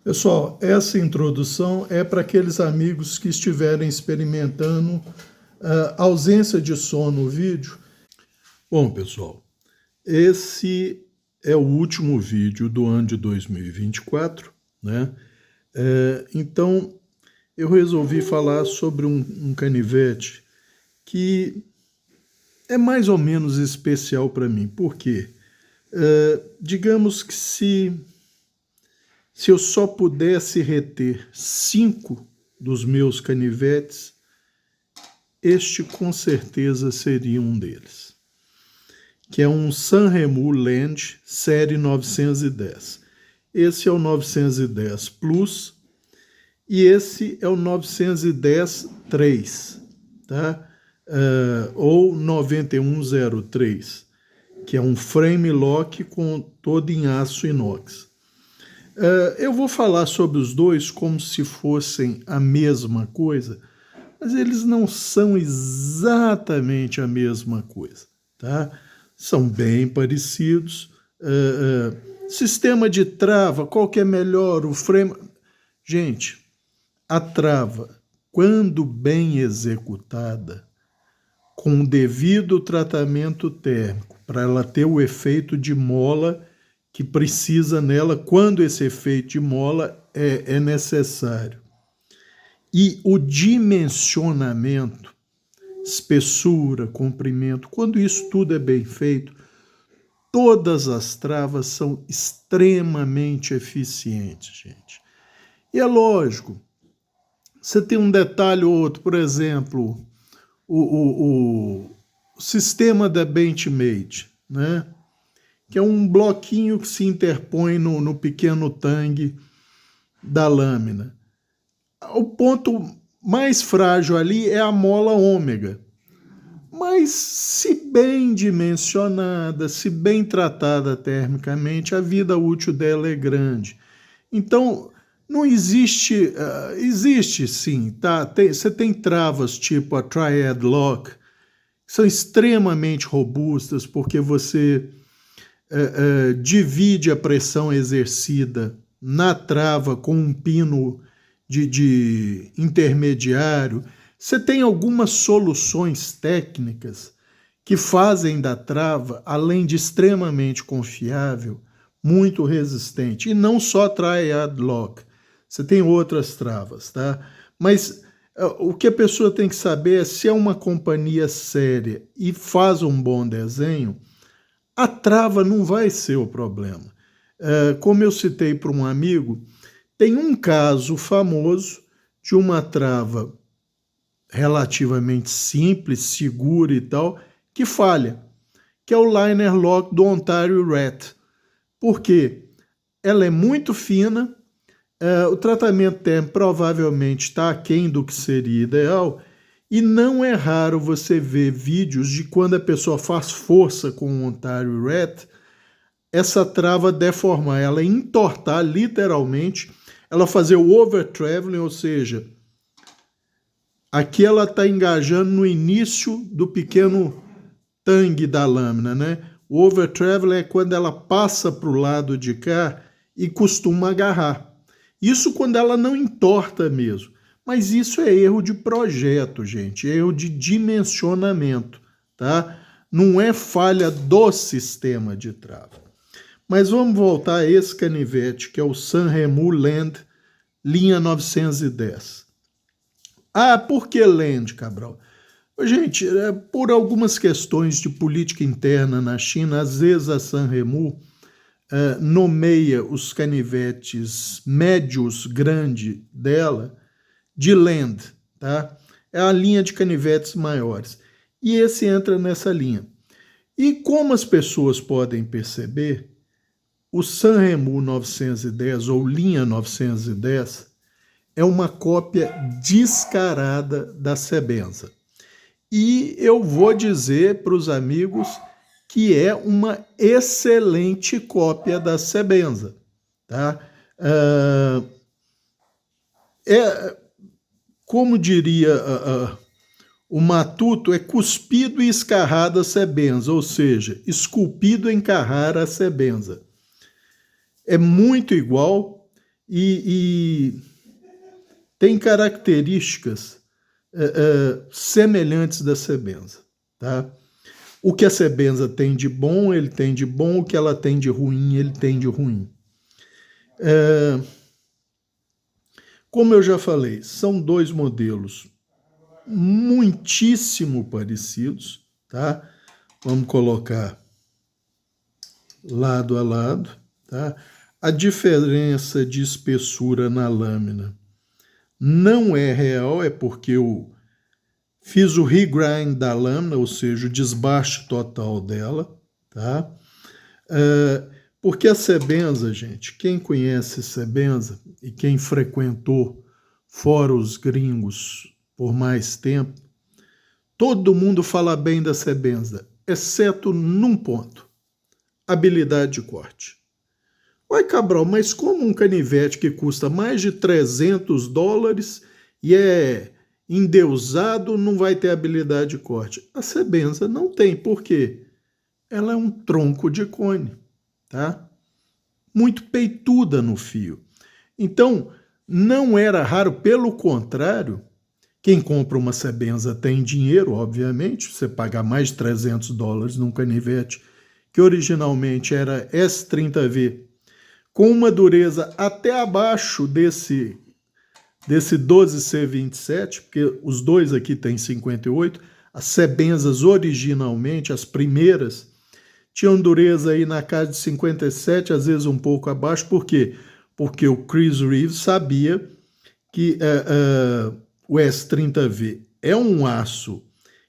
Pessoal, essa introdução é para aqueles amigos que estiverem experimentando ausência de som no vídeo. Bom, pessoal, esse é o último vídeo do ano de 2024, né? Então, eu resolvi falar sobre um canivete que é mais ou menos especial para mim. Por quê? Digamos que se eu só pudesse reter 5 dos meus canivetes, este com certeza seria um deles, que é um Sanremo Land série 910. Esse é o 910 Plus e esse é o 910 3, tá? Ou 9103, que é um frame lock todo em aço inox. Eu vou falar sobre os dois como se fossem a mesma coisa, mas eles não são exatamente a mesma coisa, tá? São bem parecidos. Sistema de trava, qual que é melhor? O frame... Gente, a trava, quando bem executada, com o devido tratamento térmico, para ela ter o efeito de mola que precisa nela, quando esse efeito de mola é necessário. E o dimensionamento, espessura, comprimento, quando isso tudo é bem feito, todas as travas são extremamente eficientes, gente. E é lógico, você tem um detalhe ou outro, por exemplo, o sistema da Benchmade, né? Que é um bloquinho que se interpõe no pequeno tangue da lâmina. O ponto mais frágil ali é a mola ômega. Mas, se bem dimensionada, se bem tratada termicamente, a vida útil dela é grande. Então, não existe... existe sim, tá? Você tem travas tipo a Triad Lock, que são extremamente robustas, porque você divide a pressão exercida na trava com um pino de intermediário. Você tem algumas soluções técnicas que fazem da trava, além de extremamente confiável, muito resistente. E não só Triad Lock, você tem outras travas, tá? Mas o que a pessoa tem que saber é se é uma companhia séria e faz um bom desenho, a trava não vai ser o problema. Como eu citei para um amigo, tem um caso famoso de uma trava relativamente simples, segura e tal, que falha, que é o Liner Lock do Ontario Rat. Por quê? Ela é muito fina, o tratamento térmico provavelmente está aquém do que seria ideal, e não é raro você ver vídeos de quando a pessoa faz força com o Ontario Rat, essa trava deformar, ela entortar literalmente, ela fazer o over-traveling, ou seja, aqui ela está engajando no início do pequeno tangue da lâmina, né? O over-traveling é quando ela passa para o lado de cá e costuma agarrar. Isso quando ela não entorta mesmo. Mas isso é erro de projeto, gente, é erro de dimensionamento, tá? Não é falha do sistema de trava. Mas vamos voltar a esse canivete, que é o Sanremo Land, linha 910. Por que Land, Cabral? Gente, por algumas questões de política interna na China, às vezes a Sanremo nomeia os canivetes médios grande dela de Land, tá? É a linha de canivetes maiores. E esse entra nessa linha. E como as pessoas podem perceber, o Sanremo 910 ou linha 910 é uma cópia descarada da Sebenza. E eu vou dizer para os amigos que é uma excelente cópia da Sebenza, tá? Como diria o matuto, é cuspido e escarrado a Sebenza, ou seja, esculpido em Carrara a Sebenza. É muito igual, e tem características semelhantes da sebenza, tá? O que a sebenza tem de bom, ele tem de bom, o que ela tem de ruim, ele tem de ruim. Como eu já falei, são dois modelos muitíssimo parecidos, tá? Vamos colocar lado a lado, tá? A diferença de espessura na lâmina não é real, é porque eu fiz o regrind da lâmina, ou seja, o desbaste total dela, tá? Porque a sebenza, gente, quem conhece sebenza e quem frequentou fóruns gringos por mais tempo, todo mundo fala bem da sebenza, exceto num ponto: habilidade de corte. Uai, Cabral, mas como um canivete que custa mais de $300 e é endeusado não vai ter habilidade de corte? A sebenza não tem, por quê? Ela é um tronco de cone, tá? Muito peituda no fio. Então, não era raro, pelo contrário, quem compra uma sebenza tem dinheiro, obviamente, você pagar mais de $300 num canivete que originalmente era S30V, com uma dureza até abaixo desse 12C27, porque os dois aqui têm 58, as sebenzas originalmente, as primeiras, tinham dureza aí na casa de 57, às vezes um pouco abaixo. Por quê? Porque o Chris Reeves sabia que o S30V é um aço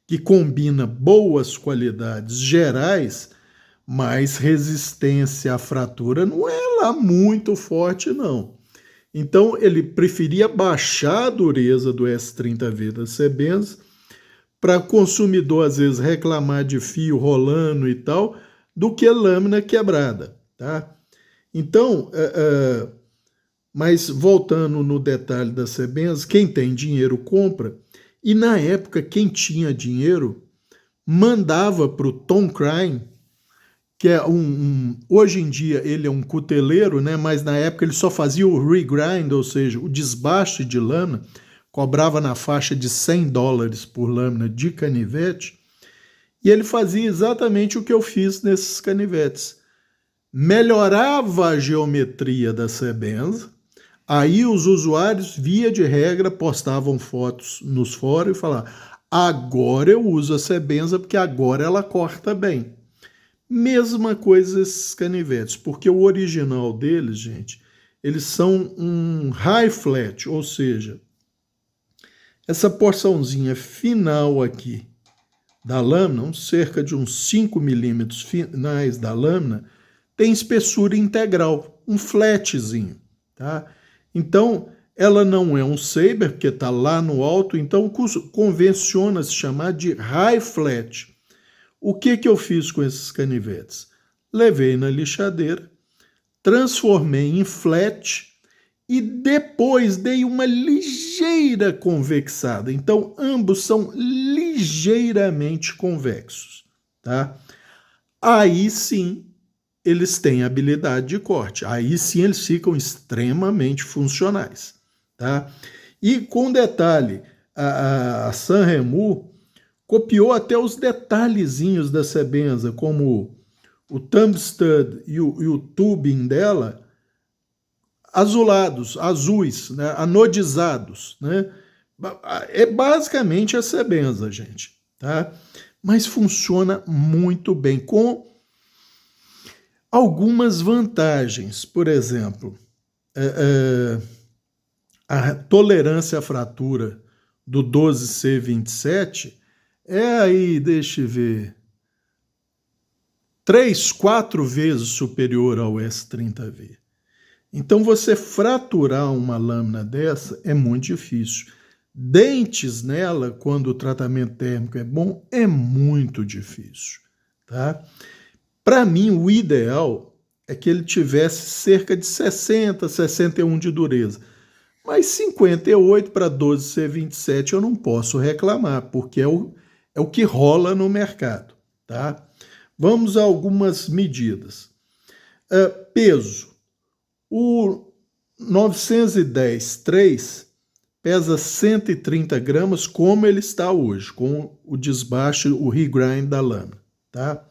que combina boas qualidades gerais, mas resistência à fratura não é lá muito forte, não. Então, ele preferia baixar a dureza do S30V da sebenza para o consumidor, às vezes, reclamar de fio rolando e tal, do que lâmina quebrada, tá? Então, mas voltando no detalhe da sebenza, quem tem dinheiro compra, e na época quem tinha dinheiro mandava para o Tom Crane, que é hoje em dia ele é um cuteleiro, né? Mas na época ele só fazia o regrind, ou seja, o desbaste de lâmina, cobrava na faixa de $100 por lâmina de canivete, e ele fazia exatamente o que eu fiz nesses canivetes. Melhorava a geometria da sebenza, aí os usuários, via de regra, postavam fotos nos fóruns e falavam: agora eu uso a sebenza porque agora ela corta bem. Mesma coisa esses canivetes, porque o original deles, gente, eles são um high flat, ou seja, essa porçãozinha final aqui da lâmina, cerca de uns 5 milímetros finais da lâmina, tem espessura integral, um flatzinho, tá? Então, ela não é um saber, porque está lá no alto, então convenciona se chamar de high flat. O que eu fiz com esses canivetes? Levei na lixadeira, transformei em flat e depois dei uma ligeira convexada. Então, ambos são ligeiramente convexos, tá? Aí sim, eles têm habilidade de corte. Aí sim, eles ficam extremamente funcionais, tá? E com detalhe, a Sanremo copiou até os detalhezinhos da sebenza, como o thumb stud e o tubing dela, azulados, azuis, né, anodizados, né? É basicamente a sebenza, gente, tá? Mas funciona muito bem, com algumas vantagens. Por exemplo, a tolerância à fratura do 12C27 é aí, deixa eu ver, 3, 4 vezes superior ao S30V. Então, você fraturar uma lâmina dessa é muito difícil. Dentes nela, quando o tratamento térmico é bom, é muito difícil, tá? Para mim, o ideal é que ele tivesse cerca de 60, 61 de dureza. Mas 58 para 12C27 eu não posso reclamar, porque é o que rola no mercado, tá? Vamos a algumas medidas. Peso. O 910-3 pesa 130 gramas, como ele está hoje, com o desbaste, o regrind da lâmina, tá?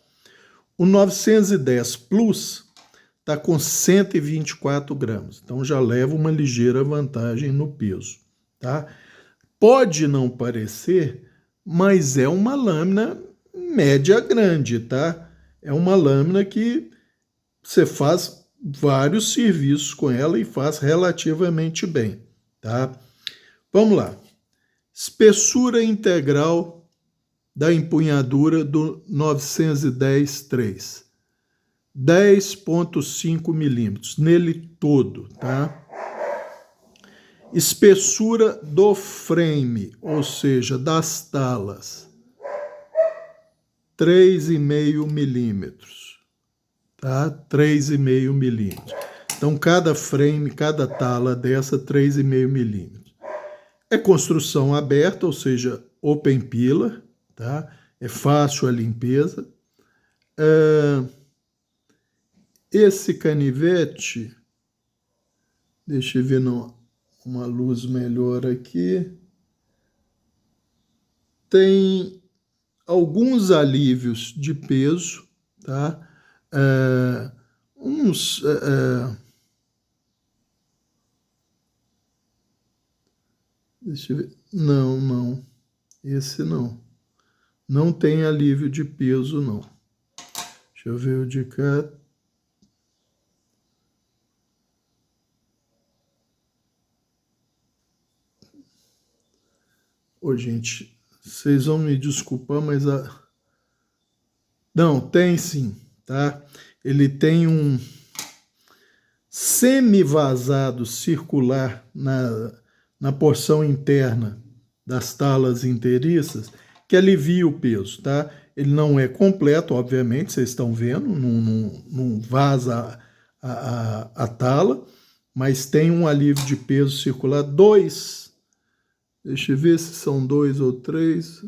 O 910 Plus está com 124 gramas, então já leva uma ligeira vantagem no peso, tá? Pode não parecer, mas é uma lâmina média grande, tá? É uma lâmina que você faz vários serviços com ela e faz relativamente bem, tá? Vamos lá. Espessura integral da empunhadura do 910-3. 10,5 milímetros, nele todo, tá? Espessura do frame, ou seja, das talas, 3,5 milímetros, tá? 3,5 milímetros. Então, cada frame, cada tala dessa, 3,5 milímetros. É construção aberta, ou seja, open pillar, tá? É fácil a limpeza. Esse canivete, deixa eu ver uma luz melhor aqui, tem alguns alívios de peso, tá? Deixa eu ver. Não. Esse não. Não tem alívio de peso, não. Deixa eu ver o de cá. Ô, gente, vocês vão me desculpar, mas Não, tem sim, tá? Ele tem um semi-vazado circular na porção interna das talas inteiriças que alivia o peso, tá? Ele não é completo, obviamente, vocês estão vendo, não vaza a tala, mas tem um alívio de peso circular. Deixa eu ver se são 2 ou 3.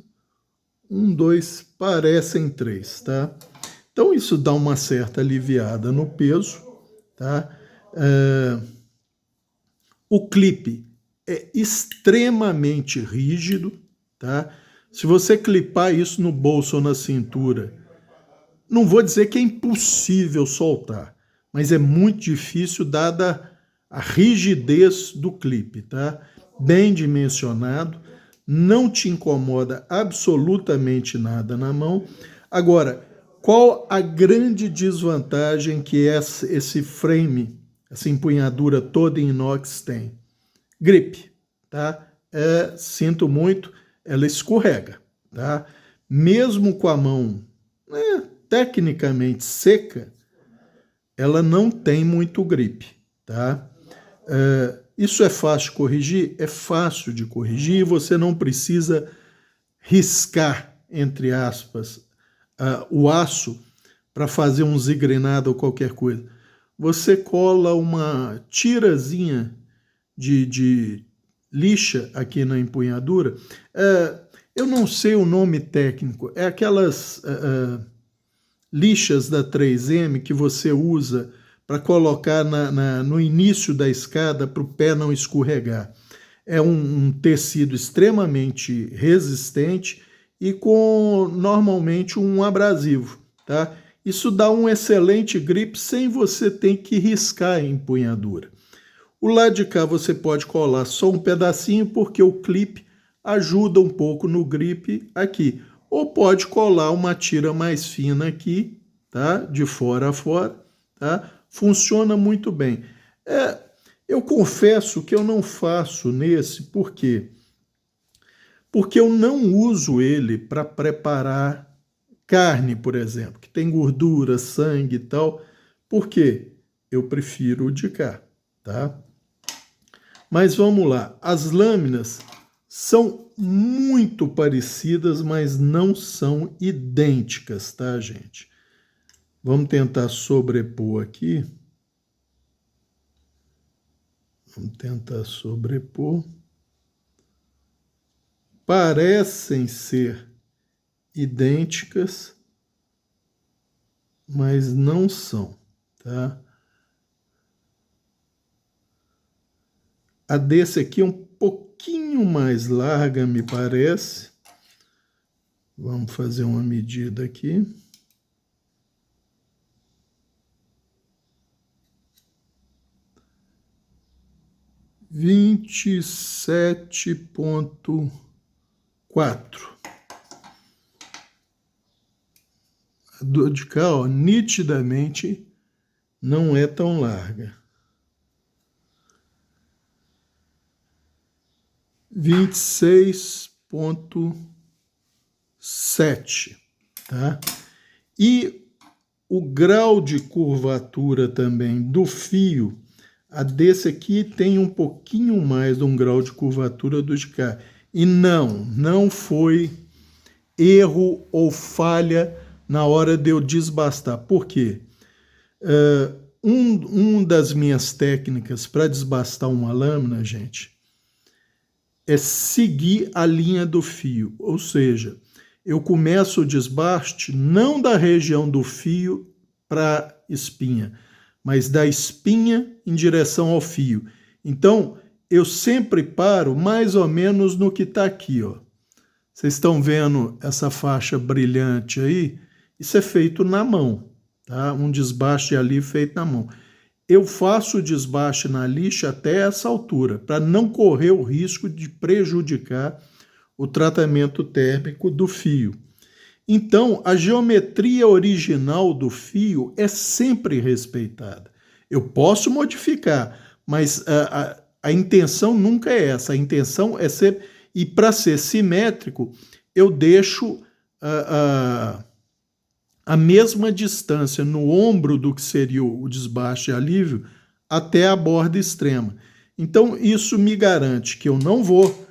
1, 2, parecem 3, tá? Então isso dá uma certa aliviada no peso, tá? O clipe é extremamente rígido, tá? Se você clipar isso no bolso ou na cintura, não vou dizer que é impossível soltar, mas é muito difícil dada a rigidez do clipe, tá? Bem dimensionado, não te incomoda absolutamente nada na mão. Agora, qual a grande desvantagem que esse frame, essa empunhadura toda em inox tem? Gripe, tá? Sinto muito, ela escorrega, tá? Mesmo com a mão, tecnicamente seca, ela não tem muito gripe, tá? Isso é fácil de corrigir? É fácil de corrigir, você não precisa riscar, entre aspas, o aço para fazer um zigrenado ou qualquer coisa. Você cola uma tirazinha de lixa aqui na empunhadura. Eu não sei o nome técnico, é aquelas lixas da 3M que você usa para colocar no início da escada para o pé não escorregar. É um tecido extremamente resistente e com normalmente um abrasivo, tá? Isso dá um excelente grip sem você ter que riscar a empunhadura. O lado de cá você pode colar só um pedacinho porque o clipe ajuda um pouco no grip aqui. Ou pode colar uma tira mais fina aqui, tá? De fora a fora, tá? Funciona muito bem. Eu confesso que eu não faço nesse, por quê? Porque eu não uso ele para preparar carne, por exemplo, que tem gordura, sangue e tal. Por quê? Eu prefiro o de cá, tá? Mas vamos lá, as lâminas são muito parecidas, mas não são idênticas, tá, gente? Vamos tentar sobrepor aqui. Vamos tentar sobrepor. Parecem ser idênticas, mas não são, tá? A desse aqui é um pouquinho mais larga, me parece. Vamos fazer uma medida aqui. Vinte e 27,4. A do de cá, ó, nitidamente não é tão larga. 26,7, tá? E o grau de curvatura também do fio, a desse aqui tem um pouquinho mais de um grau de curvatura do de cá. E não foi erro ou falha na hora de eu desbastar. Por quê? Um das minhas técnicas para desbastar uma lâmina, gente, é seguir a linha do fio. Ou seja, eu começo o desbaste não da região do fio para a espinha, mas da espinha em direção ao fio. Então, eu sempre paro mais ou menos no que está aqui, ó. Vocês estão vendo essa faixa brilhante aí? Isso é feito na mão, tá? Um desbaste ali feito na mão. Eu faço o desbaste na lixa até essa altura, para não correr o risco de prejudicar o tratamento térmico do fio. Então, a geometria original do fio é sempre respeitada. Eu posso modificar, mas a intenção nunca é essa. A intenção é ser... E para ser simétrico, eu deixo a mesma distância no ombro do que seria o desbaste e alívio até a borda extrema. Então, isso me garante que eu não vou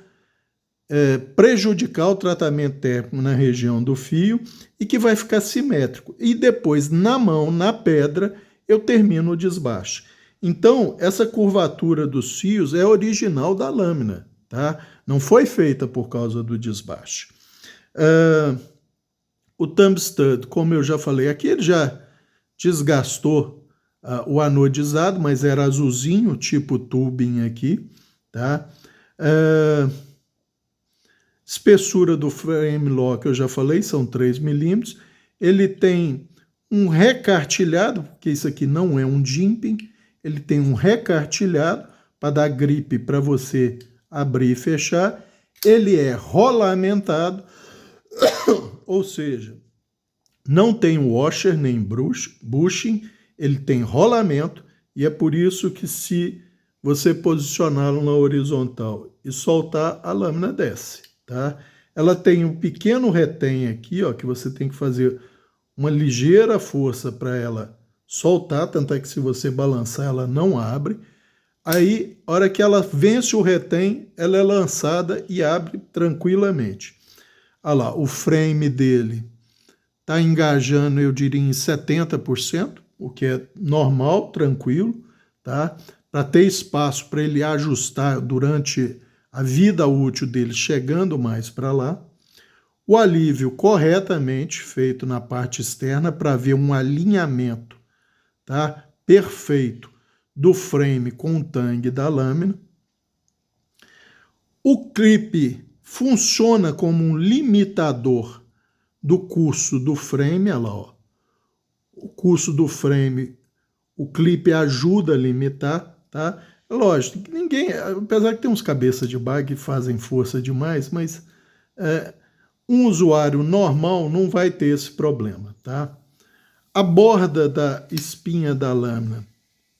prejudicar o tratamento térmico na região do fio e que vai ficar simétrico. E depois, na mão, na pedra, eu termino o desbaste. Então, essa curvatura dos fios é original da lâmina, tá? Não foi feita por causa do desbaste. O thumb stud, como eu já falei aqui, ele já desgastou o anodizado, mas era azulzinho, tipo tubing aqui, tá? Espessura do frame lock, eu já falei, são 3 milímetros. Ele tem um recartilhado, porque isso aqui não é um jimping, ele tem um recartilhado para dar gripe para você abrir e fechar. Ele é rolamentado, ou seja, não tem washer nem bushing, ele tem rolamento, e é por isso que se você posicioná-lo na horizontal e soltar, a lâmina desce, tá? Ela tem um pequeno retém aqui, ó, que você tem que fazer uma ligeira força para ela soltar, tanto é que se você balançar ela não abre. Aí, a hora que ela vence o retém, ela é lançada e abre tranquilamente. Olha lá, o frame dele está engajando, eu diria, em 70%, o que é normal, tranquilo, tá? Para ter espaço para ele ajustar durante a vida útil dele, chegando mais para lá. O alívio corretamente feito na parte externa para ver um alinhamento, tá? Perfeito do frame com o tangue da lâmina. O clipe funciona como um limitador do curso do frame, olha lá, ó. O curso do frame, o clipe ajuda a limitar, tá? Lógico, ninguém, apesar que tem uns cabeças de bag que fazem força demais, mas um usuário normal não vai ter esse problema, tá? A borda da espinha da lâmina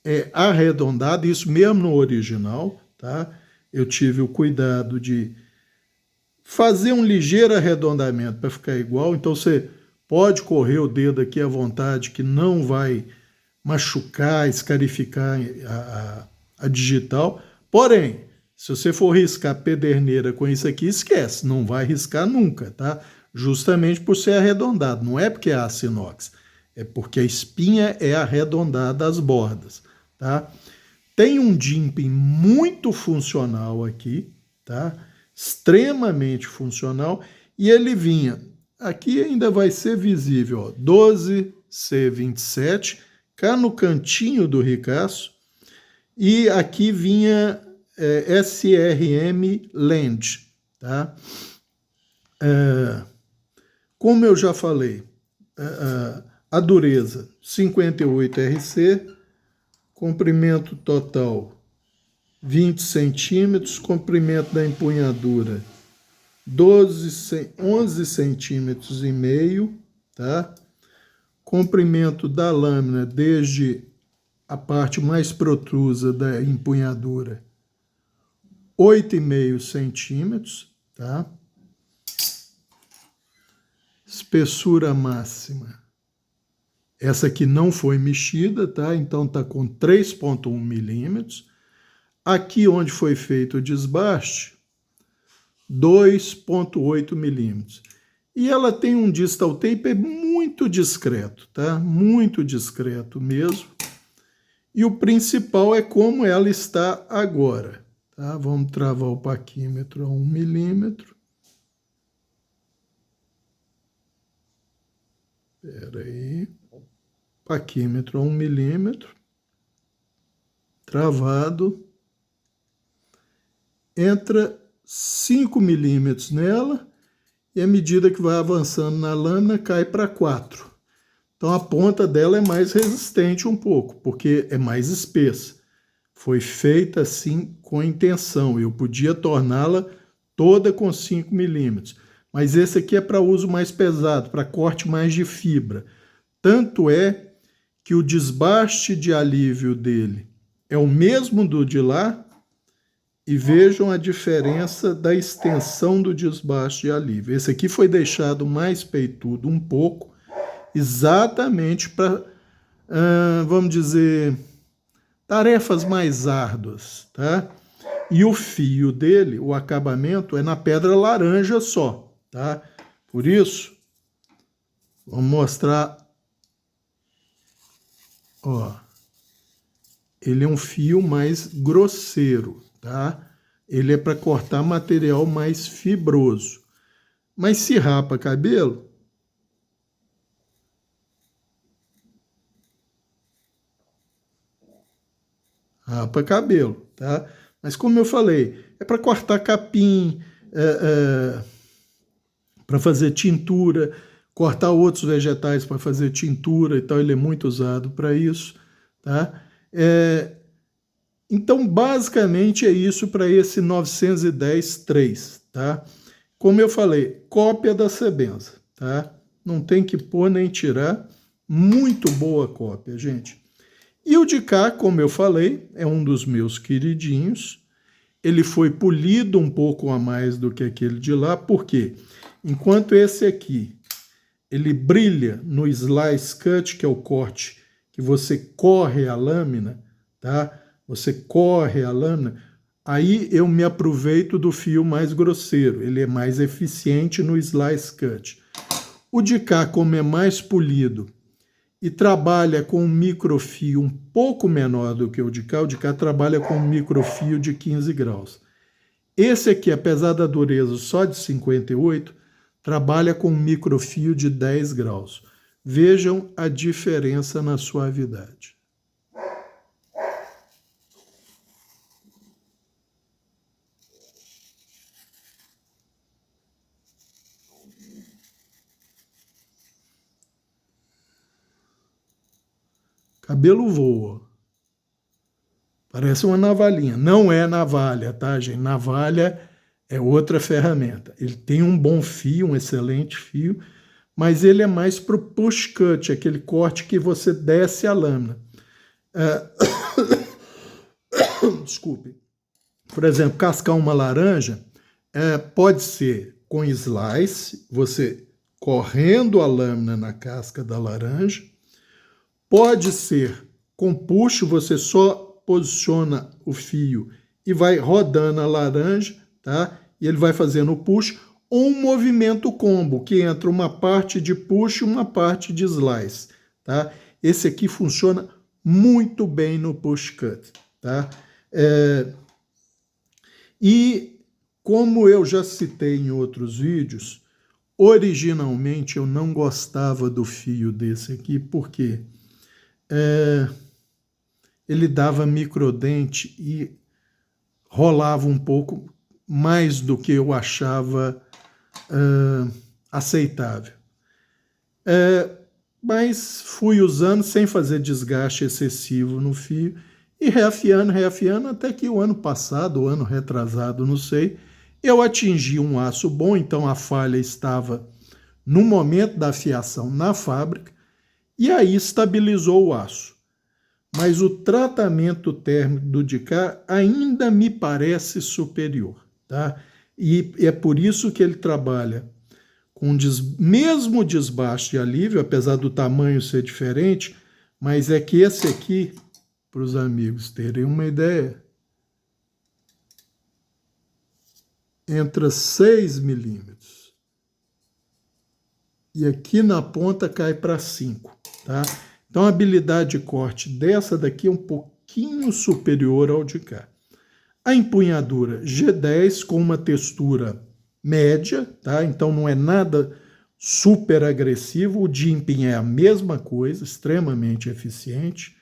é arredondada, isso mesmo no original, tá? Eu tive o cuidado de fazer um ligeiro arredondamento para ficar igual, então você pode correr o dedo aqui à vontade, que não vai machucar, escarificar a digital. Porém, se você for riscar pederneira com isso aqui, esquece, não vai riscar nunca, tá? Justamente por ser arredondado, não é porque é aço inox, é porque a espinha é arredondada às bordas, tá? Tem um jimping muito funcional aqui, tá? Extremamente funcional, e ele vinha, aqui ainda vai ser visível, ó, 12C27, cá no cantinho do ricaço, e aqui vinha SRM Land, tá? Como eu já falei, a dureza 58 RC, comprimento total 20 centímetros, comprimento da empunhadura 11 centímetros e meio, tá? Comprimento da lâmina desde a parte mais protrusa da empunhadura 8,5 centímetros, tá? Espessura máxima. Essa aqui não foi mexida, tá? Então tá com 3,1 milímetros. Aqui onde foi feito o desbaste, 2,8 milímetros. E ela tem um distal taper muito discreto, tá? Muito discreto mesmo. E o principal é como ela está agora, tá? Vamos travar o paquímetro a 1 milímetro. Espera aí. Paquímetro a 1 milímetro. Travado. Entra 5 milímetros nela e à medida que vai avançando na lâmina cai para 4. Então a ponta dela é mais resistente um pouco, porque é mais espessa. Foi feita assim com intenção. Eu podia torná-la toda com 5 milímetros, mas esse aqui é para uso mais pesado, para corte mais de fibra. Tanto é que o desbaste de alívio dele é o mesmo do de lá, e vejam a diferença da extensão do desbaste de alívio. Esse aqui foi deixado mais peitudo um pouco, exatamente para, vamos dizer, tarefas mais árduas, tá? E o fio dele, o acabamento, é na pedra laranja só, tá? Por isso, vamos mostrar, ó, ele é um fio mais grosseiro, tá? Ele é para cortar material mais fibroso. Mas se rapa cabelo, rapa cabelo, tá? Mas como eu falei, é para cortar capim, para fazer tintura, cortar outros vegetais para fazer tintura e tal, ele é muito usado para isso, tá? Então, basicamente é isso para esse 910-3, tá? Como eu falei, cópia da Sebenza, tá? Não tem que pôr nem tirar, muito boa cópia, gente. E o de cá, como eu falei, é um dos meus queridinhos. Ele foi polido um pouco a mais do que aquele de lá, porque enquanto esse aqui, ele brilha no slice cut, que é o corte que você corre a lâmina, tá? Você corre a lâmina, aí eu me aproveito do fio mais grosseiro, ele é mais eficiente no slice cut. O de cá, como é mais polido e trabalha com um microfio um pouco menor do que o de cá trabalha com um microfio de 15 graus. Esse aqui, apesar da dureza só de 58, trabalha com um microfio de 10 graus. Vejam a diferença na suavidade. Cabelo voa. Parece uma navalhinha. Não é navalha, tá, gente? Navalha é outra ferramenta. Ele tem um bom fio, um excelente fio, mas ele é mais para o push cut, aquele corte que você desce a lâmina. Desculpe. Por exemplo, cascar uma laranja pode ser com slice, você correndo a lâmina na casca da laranja. Pode ser com push, você só posiciona o fio e vai rodando a laranja, tá? E ele vai fazendo o push, ou um movimento combo, que entra uma parte de push e uma parte de slice, tá? Esse aqui funciona muito bem no push cut, tá? E como eu já citei em outros vídeos, originalmente eu não gostava do fio desse aqui, porque ele dava microdente e rolava um pouco mais do que eu achava aceitável. Mas fui usando sem fazer desgaste excessivo no fio e reafiando, até que o ano passado, o ano retrasado, não sei, eu atingi um aço bom, então a falha estava no momento da afiação na fábrica, e aí estabilizou o aço. Mas o tratamento térmico do de cá ainda me parece superior, tá? E é por isso que ele trabalha com mesmo desbaste de alívio, apesar do tamanho ser diferente, mas é que esse aqui, para os amigos terem uma ideia, entra 6 milímetros. E aqui na ponta cai para 5, tá? Então a habilidade de corte dessa daqui é um pouquinho superior ao de cá. A empunhadura G10 com uma textura média, tá? Então não é nada super agressivo. O jimping é a mesma coisa, extremamente eficiente.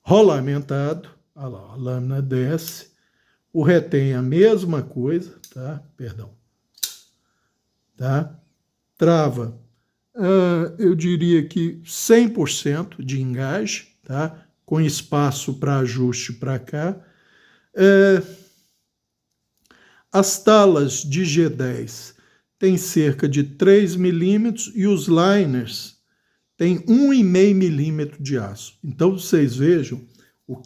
Rolamentado, olha lá, a lâmina desce. O retém é a mesma coisa, tá? Perdão. Tá? Trava, eu diria que 100% de engaje, tá? Com espaço para ajuste para cá. As talas de G10 têm cerca de 3 milímetros e os liners têm 1,5 milímetro de aço. Então vocês vejam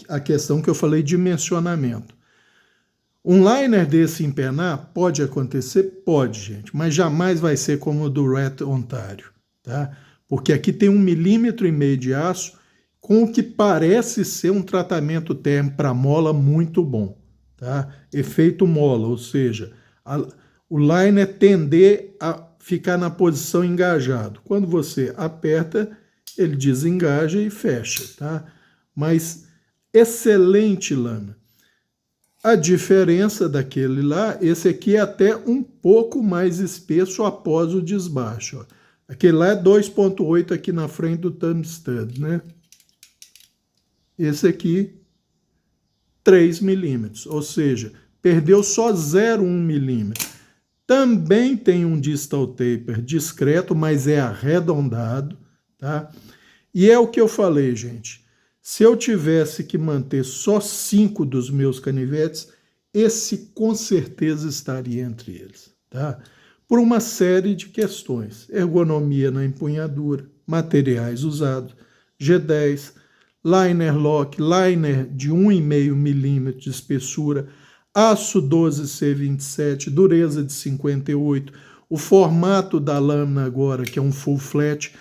a questão que eu falei de dimensionamento. Um liner desse empenar pode acontecer? Pode, gente, mas jamais vai ser como o do Rat Ontário, tá? Porque aqui tem 1,5 milímetro de aço com o que parece ser um tratamento térmico para mola muito bom, tá? Efeito mola, ou seja, o liner tender a ficar na posição engajado. Quando você aperta, ele desengaja e fecha, tá? Mas excelente lâmina. A diferença daquele lá, esse aqui é até um pouco mais espesso após o desbaste. Ó. Aquele lá é 2,8 aqui na frente do thumb stud, né? Esse aqui, 3 milímetros, ou seja, perdeu só 0,1 milímetro. Também tem um distal taper discreto, mas é arredondado, tá? E é o que eu falei, gente. Se eu tivesse que manter só 5 dos meus canivetes, esse com certeza estaria entre eles, tá? Por uma série de questões. Ergonomia na empunhadura, materiais usados, G10, liner lock, liner de 1,5 milímetro de espessura, aço 12C27, dureza de 58, o formato da lâmina agora, que é um full flat,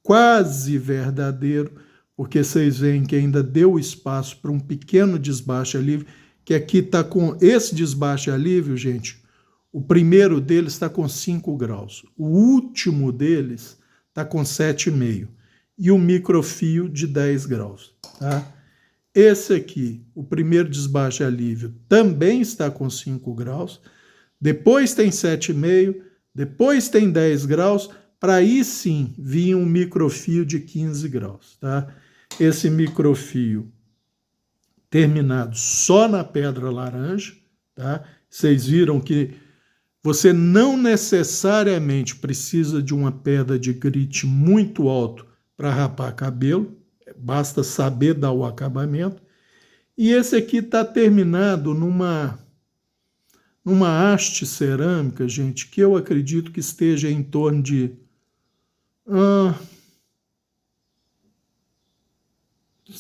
quase verdadeiro, porque vocês veem que ainda deu espaço para um pequeno desbaste alívio, que aqui está com esse desbaste alívio, gente, o primeiro deles está com 5 graus, o último deles está com 7,5 e o microfio de 10 graus, tá? Esse aqui, o primeiro desbaste alívio, também está com 5 graus, depois tem 7,5, depois tem 10 graus, para aí sim vir um microfio de 15 graus, tá? Esse microfio terminado só na pedra laranja, tá? Vocês viram que você não necessariamente precisa de uma pedra de grit muito alto para rapar cabelo, basta saber dar o acabamento. E esse aqui está terminado numa haste cerâmica, gente, que eu acredito que esteja em torno de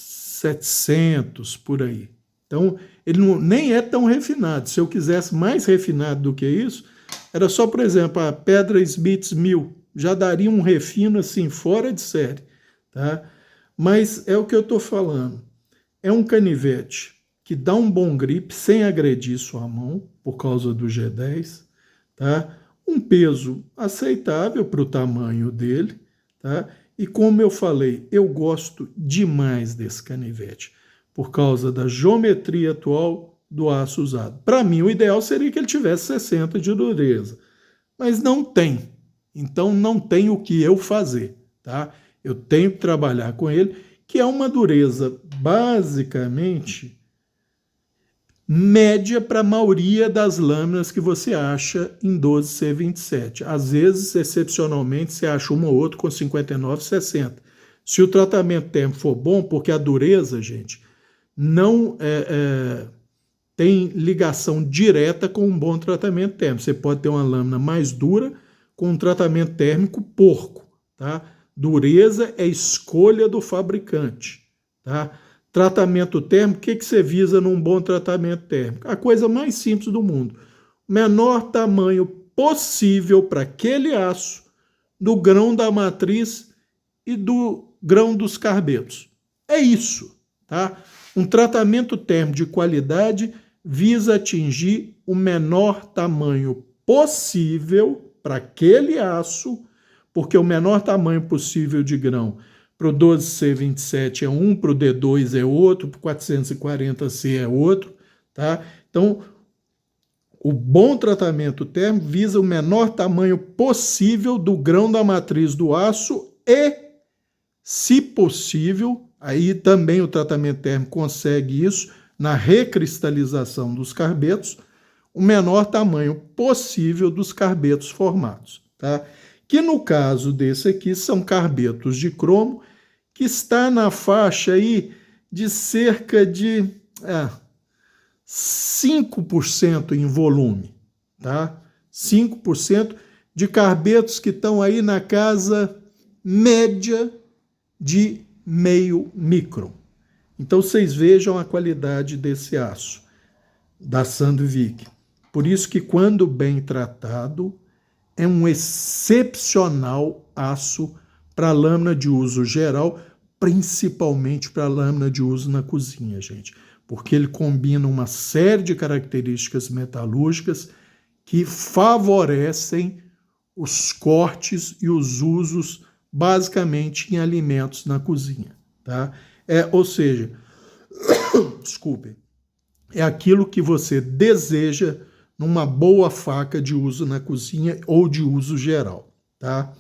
700 por aí. Então, ele nem é tão refinado. Se eu quisesse mais refinado do que isso, era só, por exemplo, a pedra Smith's 1000. Já daria um refino assim, fora de série, tá? Mas é o que eu estou falando. É um canivete que dá um bom grip sem agredir sua mão, por causa do G10, tá? Um peso aceitável para o tamanho dele, tá? E como eu falei, eu gosto demais desse canivete, por causa da geometria atual do aço usado. Para mim, o ideal seria que ele tivesse 60 de dureza, mas não tem. Então, não tem o que eu fazer, tá? Eu tenho que trabalhar com ele, que é uma dureza basicamente média para a maioria das lâminas que você acha em 12C27. Às vezes, excepcionalmente, você acha uma ou outra com 59, 60. Se o tratamento térmico for bom, porque a dureza, gente, não tem ligação direta com um bom tratamento térmico. Você pode ter uma lâmina mais dura com um tratamento térmico porco, tá? Dureza é escolha do fabricante, tá? Tratamento térmico, o que você visa num bom tratamento térmico? A coisa mais simples do mundo. Menor tamanho possível para aquele aço do grão da matriz e do grão dos carbetos. É isso, tá? Um tratamento térmico de qualidade visa atingir o menor tamanho possível para aquele aço, porque o menor tamanho possível de grão para o 12C27 é um, para o D2 é outro, para o 440C é outro, tá? Então, o bom tratamento térmico visa o menor tamanho possível do grão da matriz do aço e, se possível, aí também o tratamento térmico consegue isso na recristalização dos carbetos, o menor tamanho possível dos carbetos formados, tá? Que no caso desse aqui são carbetos de cromo, que está na faixa aí de cerca de 5% em volume, tá? 5% de carbetos que estão aí na casa média de meio micron. Então vocês vejam a qualidade desse aço, da Sandvik. Por isso que quando bem tratado, é um excepcional aço para lâmina de uso geral, principalmente para lâmina de uso na cozinha, gente. Porque ele combina uma série de características metalúrgicas que favorecem os cortes e os usos basicamente em alimentos na cozinha, tá? Ou seja, desculpem, é aquilo que você deseja numa boa faca de uso na cozinha ou de uso geral, tá?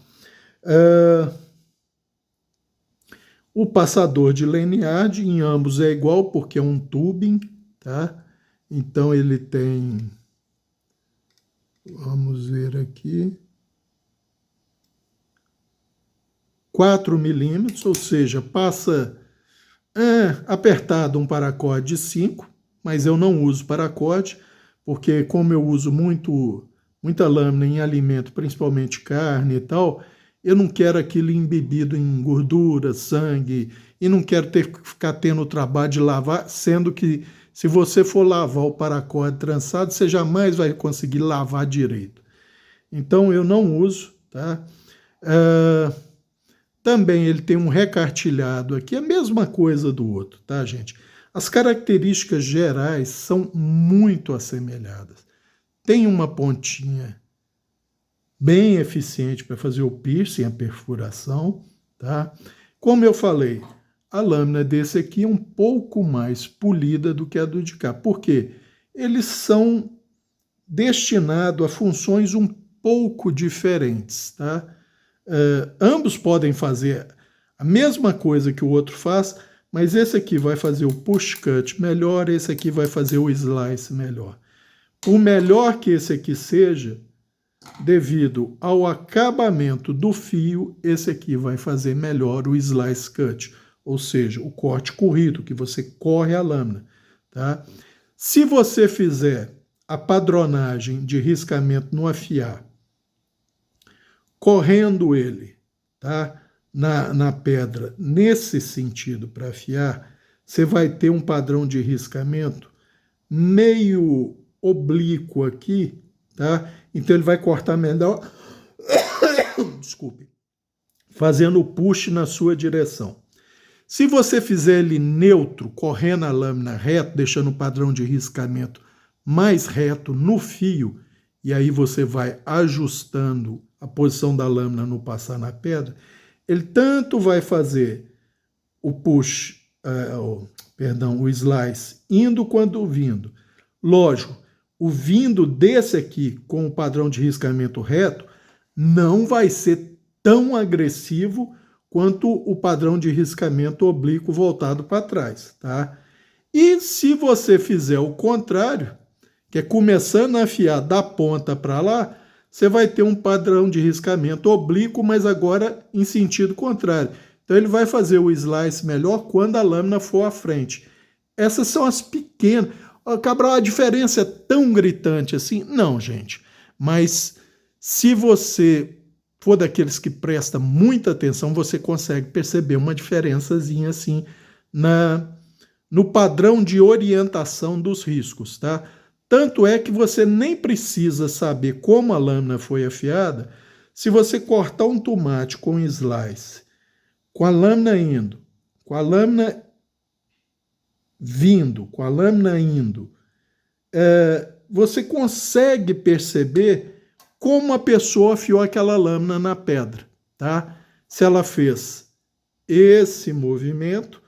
O passador de lanyard em ambos é igual porque é um tubing, tá? Então ele tem, vamos ver aqui, 4 milímetros, ou seja, passa apertado um paracorde de 5, mas eu não uso paracorde, porque como eu uso muita lâmina em alimento, principalmente carne e tal, eu não quero aquilo embebido em gordura, sangue, e não quero ficar tendo o trabalho de lavar, sendo que se você for lavar o paracorde trançado, você jamais vai conseguir lavar direito. Então eu não uso, tá? Também ele tem um recartilhado aqui, a mesma coisa do outro, tá, gente? As características gerais são muito assemelhadas. Tem uma pontinha bem eficiente para fazer o piercing, a perfuração, tá? Como eu falei, a lâmina desse aqui é um pouco mais polida do que a do de cá. Por quê? Eles são destinados a funções um pouco diferentes, tá? Ambos podem fazer a mesma coisa que o outro faz, mas esse aqui vai fazer o push cut melhor, esse aqui vai fazer o slice melhor. Por melhor que esse aqui seja, devido ao acabamento do fio, esse aqui vai fazer melhor o slice cut, ou seja, o corte corrido, que você corre a lâmina, tá? Se você fizer a padronagem de riscamento no afiar, correndo ele, tá, na pedra nesse sentido para afiar, você vai ter um padrão de riscamento meio oblíquo aqui, tá? Então ele vai cortar melhor, desculpe, fazendo o push na sua direção. Se você fizer ele neutro, correndo a lâmina reto, deixando o padrão de riscamento mais reto no fio, e aí você vai ajustando a posição da lâmina no passar na pedra, ele tanto vai fazer o push, o slice, indo quanto vindo. Lógico, o vindo desse aqui com o padrão de riscamento reto não vai ser tão agressivo quanto o padrão de riscamento oblíquo voltado para trás, tá? E se você fizer o contrário, que é começando a afiar da ponta para lá, você vai ter um padrão de riscamento oblíquo, mas agora em sentido contrário. Então ele vai fazer o slice melhor quando a lâmina for à frente. Essas são as pequenas. Cabral, a diferença é tão gritante assim? Não, gente. Mas se você for daqueles que presta muita atenção, você consegue perceber uma diferençazinha assim no padrão de orientação dos riscos, tá? Tanto é que você nem precisa saber como a lâmina foi afiada. Se você cortar um tomate com slice, com a lâmina indo, com a lâmina vindo, com a lâmina indo, você consegue perceber como a pessoa afiou aquela lâmina na pedra, tá? Se ela fez esse movimento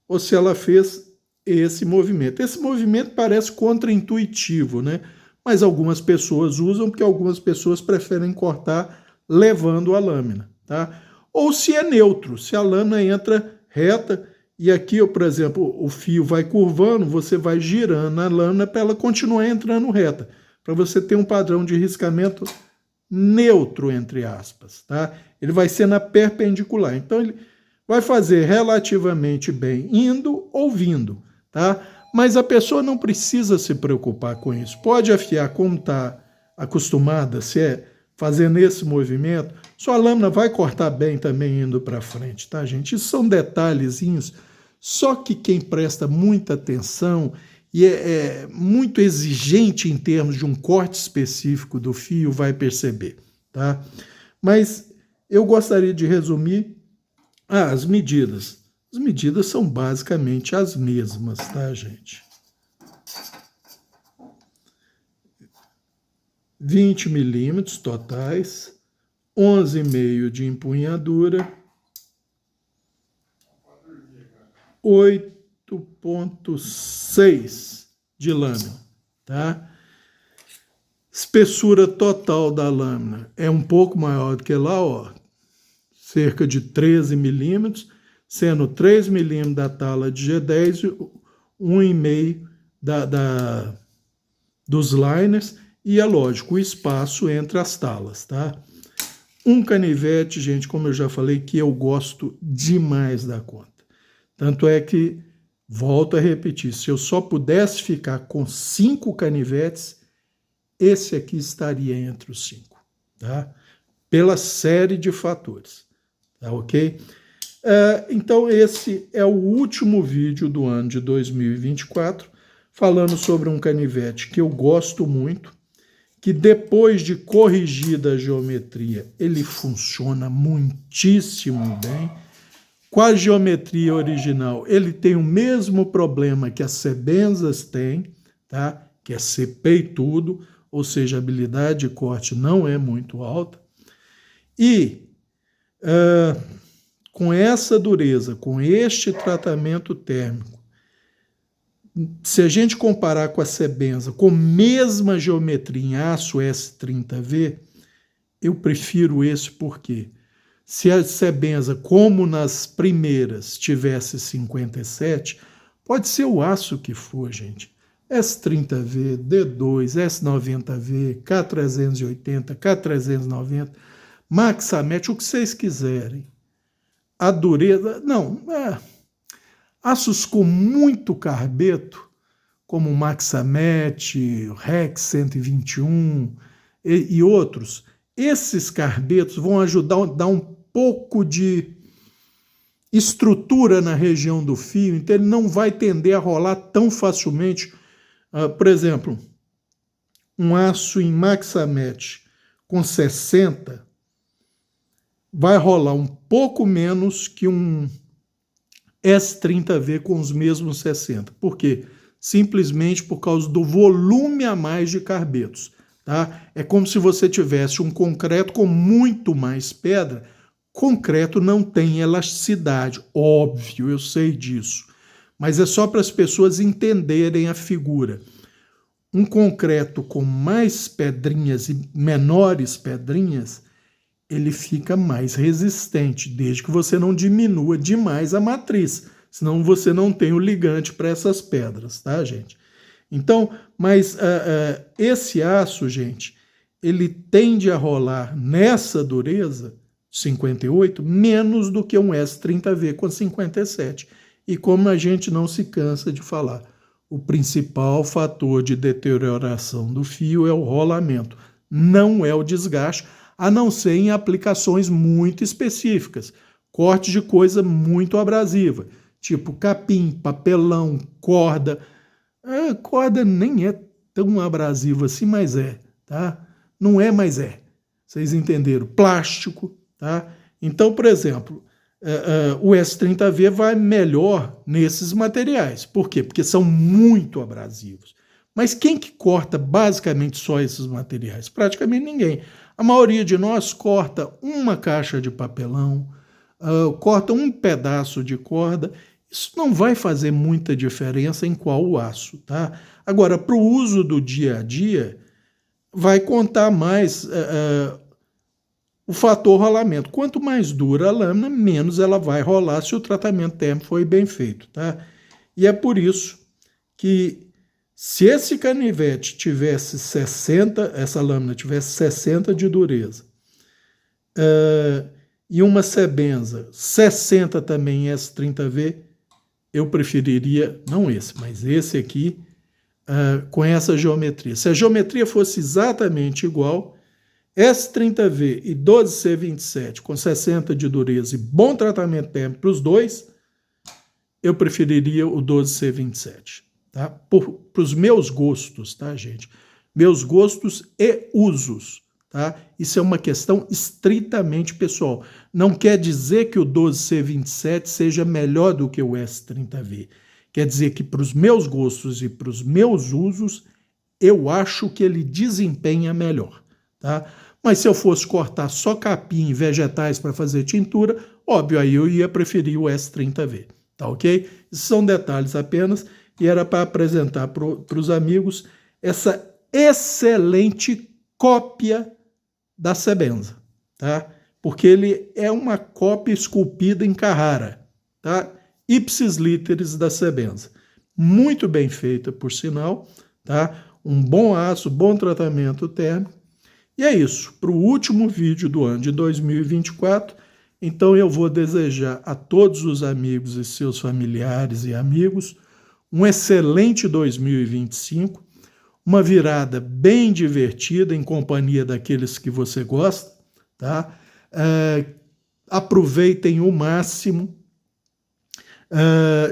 ou se ela fez esse movimento. Esse movimento parece contraintuitivo, né? Mas algumas pessoas usam porque algumas pessoas preferem cortar levando a lâmina, tá? Ou se é neutro, se a lâmina entra reta e aqui, por exemplo, o fio vai curvando, você vai girando a lâmina para ela continuar entrando reta, para você ter um padrão de riscamento neutro, entre aspas, tá? Ele vai ser na perpendicular. Então, ele vai fazer relativamente bem indo ou vindo, tá? Mas a pessoa não precisa se preocupar com isso. Pode afiar como está acostumada, se é fazendo esse movimento, sua lâmina vai cortar bem também indo para frente, tá, gente? Isso são detalhezinhos, só que quem presta muita atenção e é muito exigente em termos de um corte específico do fio vai perceber, tá? Mas eu gostaria de resumir as medidas. As medidas são basicamente as mesmas, tá, gente? 20 milímetros totais, 11,5 de empunhadura, 8,6 de lâmina, tá? Espessura total da lâmina é um pouco maior do que lá, ó, cerca de 13 milímetros, sendo 3 milímetros da tala de G10 e 1,5 dos liners, e é lógico, o espaço entre as talas, tá? Um canivete, gente, como eu já falei, que eu gosto demais da conta. Tanto é que, volto a repetir, se eu só pudesse ficar com 5 canivetes, esse aqui estaria entre os 5, tá? Pela série de fatores, tá ok? Então esse é o último vídeo do ano de 2024, falando sobre um canivete que eu gosto muito, que depois de corrigida a geometria, ele funciona muitíssimo bem. Com a geometria original, ele tem o mesmo problema que as Sebenzas têm, tá? Que é ser peitudo, ou seja, a habilidade de corte não é muito alta. E com essa dureza, com este tratamento térmico, se a gente comparar com a Sebenza, com a mesma geometria em aço S30V, eu prefiro esse porque se a Sebenza, como nas primeiras, tivesse 57, pode ser o aço que for, gente. S30V, D2, S90V, K380, K390, Maxamet, o que vocês quiserem. A dureza... Não, aços com muito carbeto, como o Maxamet, o Rex 121 e outros, esses carbetos vão ajudar a dar um pouco de estrutura na região do fio, então ele não vai tender a rolar tão facilmente. Por exemplo, um aço em Maxamet com 60 vai rolar um pouco menos que um S30V com os mesmos 60. Por quê? Simplesmente por causa do volume a mais de carbetos. Tá? É como se você tivesse um concreto com muito mais pedra. Concreto não tem elasticidade, óbvio, eu sei disso. Mas é só para as pessoas entenderem a figura. Um concreto com mais pedrinhas e menores pedrinhas, ele fica mais resistente, desde que você não diminua demais a matriz. senão você não tem o ligante para essas pedras, tá, gente? Então, mas esse aço, gente, ele tende a rolar nessa dureza, 58, menos do que um S30V com 57. E como a gente não se cansa de falar, o principal fator de deterioração do fio é o rolamento, não é o desgaste, a não ser em aplicações muito específicas, corte de coisa muito abrasiva, tipo capim, papelão, corda. A corda nem é tão abrasiva assim, mas é, tá? Não é, mas é. Vocês entenderam? Plástico, tá? Então, por exemplo, o S30V vai melhor nesses materiais. Por quê? Porque são muito abrasivos. Mas quem que corta basicamente só esses materiais? Praticamente ninguém. A maioria de nós corta uma caixa de papelão, corta um pedaço de corda. Isso não vai fazer muita diferença em qual o aço, tá? Agora, para o uso do dia a dia, vai contar mais o fator rolamento. Quanto mais dura a lâmina, menos ela vai rolar se o tratamento térmico foi bem feito, tá? E é por isso que se esse canivete tivesse 60, essa lâmina tivesse 60 de dureza, e uma Sebenza 60 também S30V, eu preferiria, não esse, mas esse aqui, com essa geometria. Se a geometria fosse exatamente igual, S30V e 12C27 com 60 de dureza e bom tratamento térmico para os dois, eu preferiria o 12C27, tá? Para os meus gostos, tá, gente? Meus gostos e usos, tá? Isso é uma questão estritamente pessoal. Não quer dizer que o 12C27 seja melhor do que o S30V. Quer dizer que para os meus gostos e para os meus usos, eu acho que ele desempenha melhor, tá? Mas se eu fosse cortar só capim e vegetais para fazer tintura, óbvio, aí eu ia preferir o S30V, tá ok? Esses são detalhes apenas e era para apresentar para os amigos essa excelente cópia da Sebenza, tá? Porque ele é uma cópia esculpida em Carrara, tá? Ipsis literis da Sebenza. Muito bem feita, por sinal, tá? Um bom aço, bom tratamento térmico. E é isso, para o último vídeo do ano de 2024, então eu vou desejar a todos os amigos e seus familiares e amigos um excelente 2025, uma virada bem divertida em companhia daqueles que você gosta, tá? Aproveitem o máximo,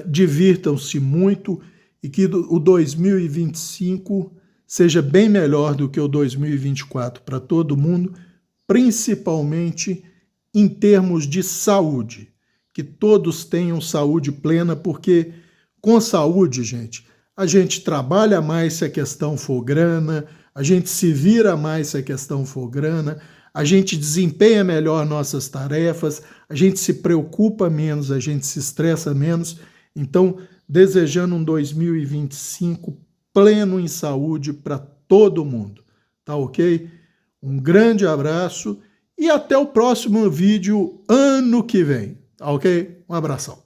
divirtam-se muito e que o 2025 seja bem melhor do que o 2024 para todo mundo, principalmente em termos de saúde. Que todos tenham saúde plena, porque com saúde, gente, a gente trabalha mais se a questão for grana, a gente se vira mais se a questão for grana, a gente desempenha melhor nossas tarefas, a gente se preocupa menos, a gente se estressa menos. Então, desejando um 2025 pleno em saúde para todo mundo, tá ok? Um grande abraço e até o próximo vídeo ano que vem, tá ok? Um abração.